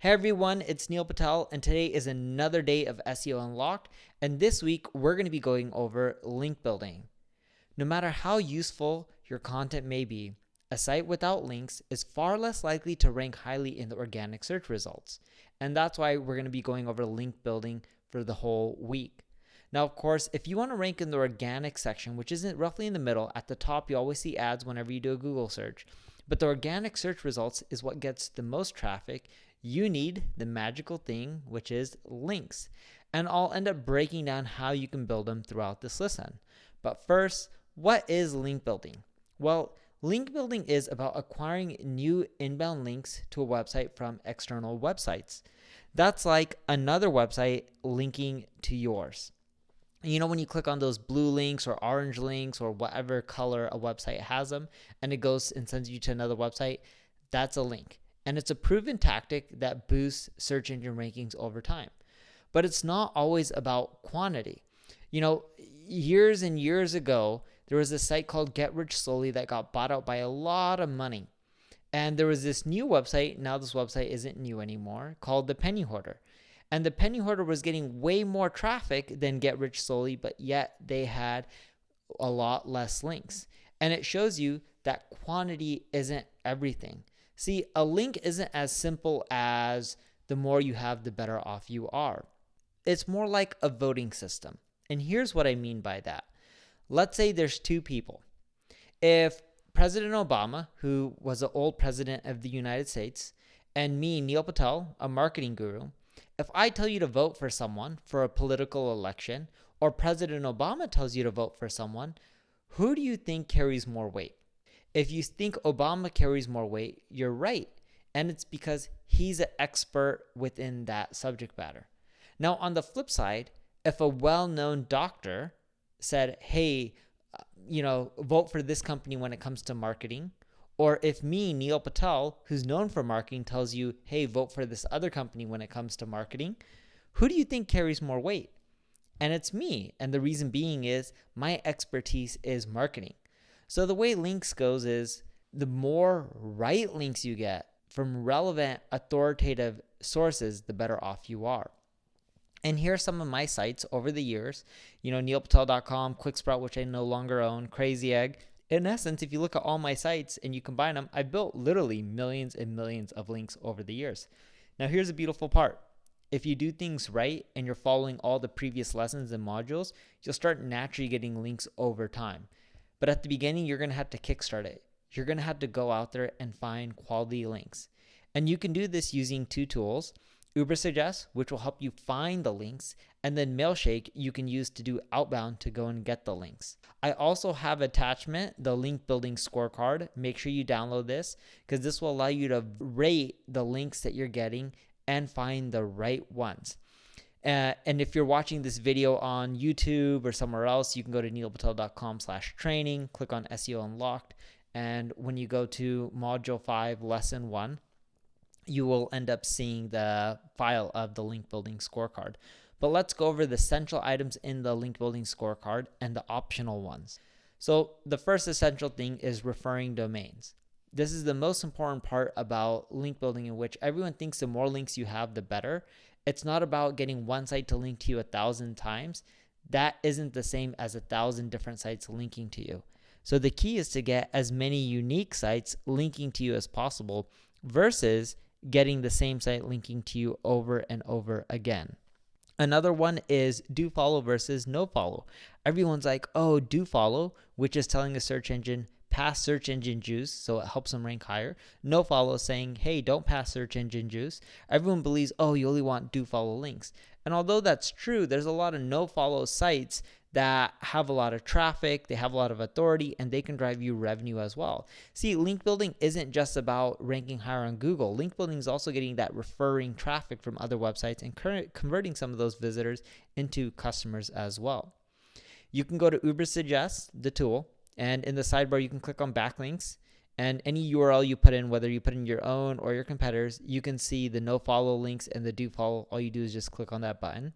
Hey everyone, it's Neil Patel, and today is another day of SEO Unlocked, and this week we're going to be going over link building. No matter how useful your content may be, a site without links is far less likely to rank highly in the organic search results, and that's why we're going to be going over link building for the whole week. Now, of course, if you want to rank in the organic section, which isn't roughly in the middle, at the top you always see ads whenever you do a Google search, but the organic search results is what gets the most traffic. You need the magical thing, which is links. And I'll end up breaking down how you can build them throughout this lesson. But first, what is link building? Well, link building is about acquiring new inbound links to a website from external websites. That's like another website linking to yours. You know, when you click on those blue links or orange links or whatever color a website has them, and it goes and sends you to another website, that's a link. And it's a proven tactic that boosts search engine rankings over time. But it's not always about quantity. You know, years and years ago, there was a site called Get Rich Slowly that got bought out by a lot of money. And there was this new website, now this website isn't new anymore, called The Penny Hoarder. And The Penny Hoarder was getting way more traffic than Get Rich Slowly, but yet they had a lot less links. And it shows you that quantity isn't everything. See, a link isn't as simple as the more you have, the better off you are. It's more like a voting system. And here's what I mean by that. Let's say there's two people. If President Obama, who was the old president of the United States, and me, Neil Patel, a marketing guru, if I tell you to vote for someone for a political election, or President Obama tells you to vote for someone, who do you think carries more weight? If you think Obama carries more weight, you're right. And it's because he's an expert within that subject matter. Now, on the flip side, if a well-known doctor said, hey, vote for this company when it comes to marketing, or if me, Neil Patel, who's known for marketing, tells you, hey, vote for this other company when it comes to marketing, who do you think carries more weight? And it's me. And the reason being is my expertise is marketing. So the way links goes is the more right links you get from relevant, authoritative sources, the better off you are. And here are some of my sites over the years, neilpatel.com, QuickSprout, which I no longer own, Crazy Egg. In essence, if you look at all my sites and you combine them, I built literally millions and millions of links over the years. Now, here's the beautiful part. If you do things right and you're following all the previous lessons and modules, you'll start naturally getting links over time. But at the beginning, you're going to have to kickstart it. You're going to have to go out there and find quality links. And you can do this using two tools. Ubersuggest, which will help you find the links, and then Mailshake you can use to do outbound to go and get the links. I also have attachment, the link building scorecard. Make sure you download this because this will allow you to rate the links that you're getting and find the right ones. And if you're watching this video on YouTube or somewhere else, you can go to neilpatel.com/training, click on SEO Unlocked, and when you go to Module 5, Lesson 1, you will end up seeing the file of the link building scorecard. But let's go over the essential items in the link building scorecard and the optional ones. So the first essential thing is referring domains. This is the most important part about link building, in which everyone thinks the more links you have, the better. It's not about getting one site to link to you 1,000 times. That isn't the same as 1,000 different sites linking to you. So the key is to get as many unique sites linking to you as possible versus getting the same site linking to you over and over again. Another one is do follow versus no follow. Everyone's like, oh, do follow, which is telling a search engine, pass search engine juice, so it helps them rank higher. No follow saying, hey, don't pass search engine juice. Everyone believes, oh, you only want do follow links. And although that's true, there's a lot of no follow sites that have a lot of traffic, they have a lot of authority, and they can drive you revenue as well. See, link building isn't just about ranking higher on Google. Link building is also getting that referring traffic from other websites and converting some of those visitors into customers as well. You can go to Ubersuggest, the tool, and in the sidebar, you can click on Backlinks, and any URL you put in, whether you put in your own or your competitors, you can see the no follow links and the do follow. All you do is just click on that button.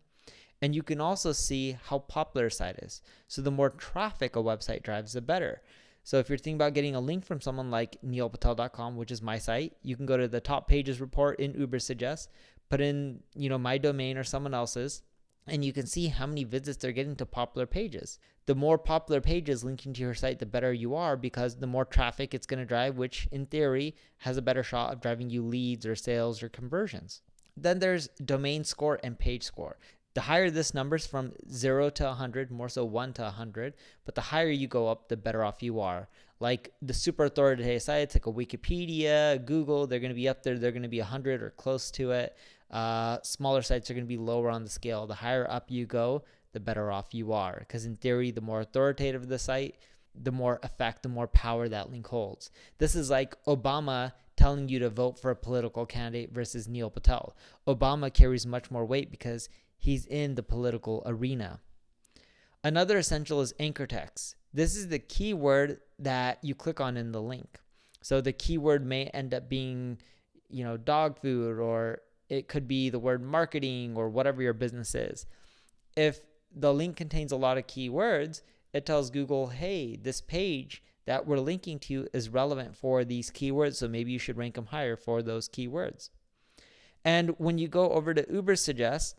And you can also see how popular a site is. So the more traffic a website drives, the better. So if you're thinking about getting a link from someone like neilpatel.com, which is my site, you can go to the top pages report in Ubersuggest, put in, my domain or someone else's, and you can see how many visits they're getting to popular pages. The more popular pages linking to your site, the better you are, because the more traffic it's going to drive, which in theory has a better shot of driving you leads or sales or conversions. Then there's domain score and page score. The higher this number's from 0 to 100, more so 1 to 100, but the higher you go up, the better off you are. Like the super authoritative sites like a Wikipedia, Google, they're going to be up there. They're going to be 100 or close to it. Smaller sites are going to be lower on the scale. The higher up you go, the better off you are. Because in theory, the more authoritative the site, the more effect, the more power that link holds. This is like Obama telling you to vote for a political candidate versus Neil Patel. Obama carries much more weight because he's in the political arena. Another essential is anchor text. This is the keyword that you click on in the link. So the keyword may end up being, dog food, or it could be the word marketing or whatever your business is. If the link contains a lot of keywords, it tells Google, hey, this page that we're linking to is relevant for these keywords, so maybe you should rank them higher for those keywords. And when you go over to Ubersuggest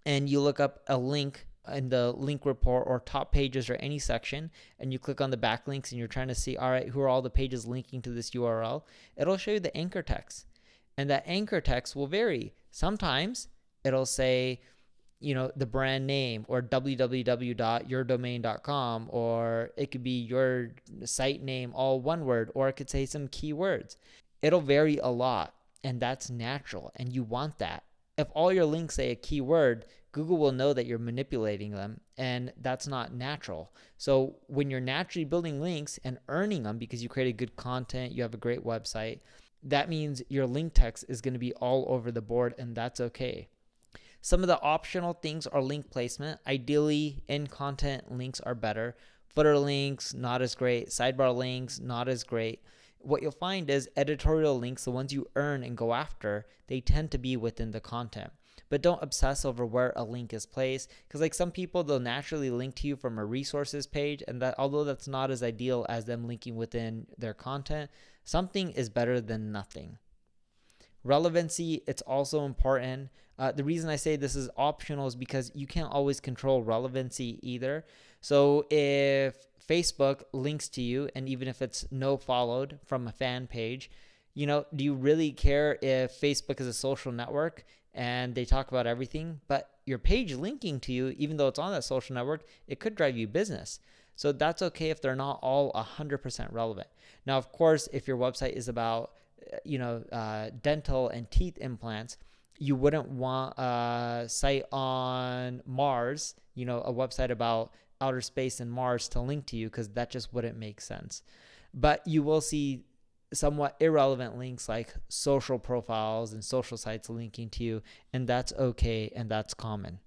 and you look up a link in the link report or top pages or any section, and you click on the backlinks and you're trying to see, all right, who are all the pages linking to this URL, it'll show you the anchor text. And that anchor text will vary. Sometimes it'll say, the brand name, or www.yourdomain.com, or it could be your site name, all one word, or it could say some keywords. It'll vary a lot, and that's natural, and you want that. If all your links say a keyword, Google will know that you're manipulating them, and that's not natural. So when you're naturally building links and earning them because you created good content, you have a great website, that means your link text is going to be all over the board, and that's okay. Some of the optional things are link placement. Ideally, in content, links are better. Footer links, not as great. Sidebar links, not as great. What you'll find is editorial links, the ones you earn and go after, they tend to be within the content. But don't obsess over where a link is placed, because like some people, they'll naturally link to you from a resources page, and that although that's not as ideal as them linking within their content, something is better than nothing. Relevancy, it's also important. The reason I say this is optional is because you can't always control relevancy either. So if Facebook links to you, and even if it's nofollowed from a fan page, do you really care if Facebook is a social network and they talk about everything? But your page linking to you, even though it's on that social network, it could drive you business. So that's okay if they're not all 100% relevant. Now, of course, if your website is about dental and teeth implants, you wouldn't want a site on Mars, a website about outer space and Mars to link to you, because that just wouldn't make sense. But you will see somewhat irrelevant links like social profiles and social sites linking to you, and that's okay, and that's common.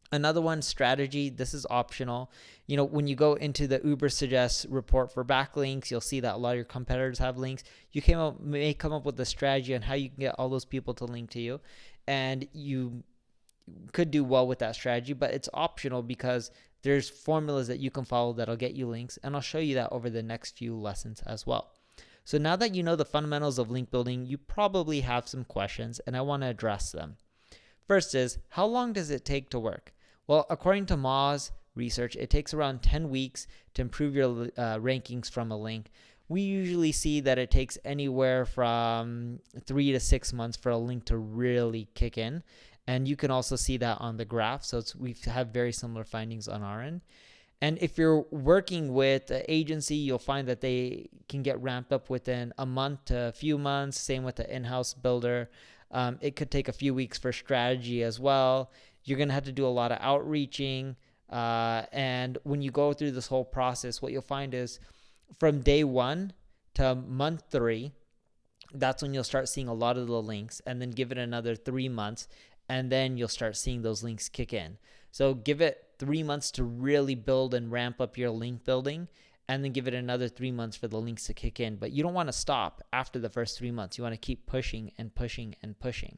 Another one, strategy. This is optional. When you go into the Ubersuggest report for backlinks, you'll see that a lot of your competitors have links. You may come up with a strategy on how you can get all those people to link to you, and you could do well with that strategy, but it's optional because there's formulas that you can follow that'll get you links, and I'll show you that over the next few lessons as well. So now that you know the fundamentals of link building, you probably have some questions, and I want to address them. First is, how long does it take to work? Well, according to Moz research, it takes around 10 weeks to improve your rankings from a link. We usually see that it takes anywhere from 3 to 6 months for a link to really kick in. And you can also see that on the graph. So we have very similar findings on our end. And if you're working with an agency, you'll find that they can get ramped up within a month to a few months. Same with the in-house builder. It could take a few weeks for strategy as well. You're going to have to do a lot of outreaching. And when you go through this whole process, what you'll find is from day 1 to month 3, that's when you'll start seeing a lot of the links, and then give it another 3 months, and then you'll start seeing those links kick in. So give it 3 months to really build and ramp up your link building, and then give it another 3 months for the links to kick in. But you don't want to stop after the first 3 months. You want to keep pushing and pushing and pushing.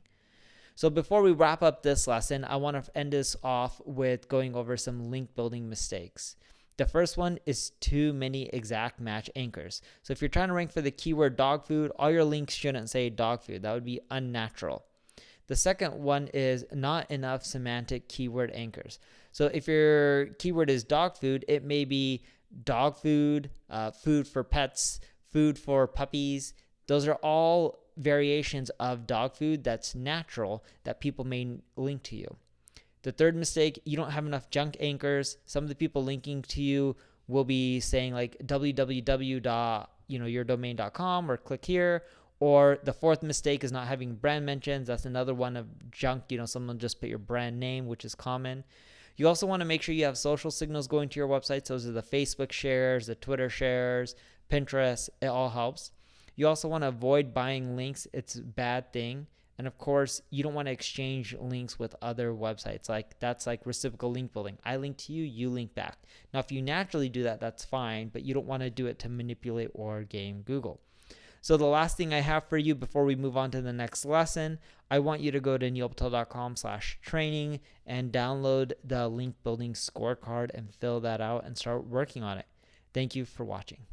So before we wrap up this lesson, I want to end this off with going over some link building mistakes. The first one is too many exact match anchors. So if you're trying to rank for the keyword dog food, all your links shouldn't say dog food. That would be unnatural. The second one is not enough semantic keyword anchors. So if your keyword is dog food, it may be dog food, food for pets, food for puppies. Those are all variations of dog food that's natural that people may link to you. The third mistake, you don't have enough junk anchors. Some of the people linking to you will be saying like www.yourdomain.com or click here. Or the fourth mistake is not having brand mentions. That's another one of junk. Someone just put your brand name, which is common. You also want to make sure you have social signals going to your website. So those are the Facebook shares, the Twitter shares, Pinterest. It all helps. You also want to avoid buying links. It's a bad thing. And of course, you don't want to exchange links with other websites. That's like reciprocal link building. I link to you, you link back. Now, if you naturally do that, that's fine, but you don't want to do it to manipulate or game Google. So the last thing I have for you before we move on to the next lesson, I want you to go to neilpatel.com/training and download the link building scorecard and fill that out and start working on it. Thank you for watching.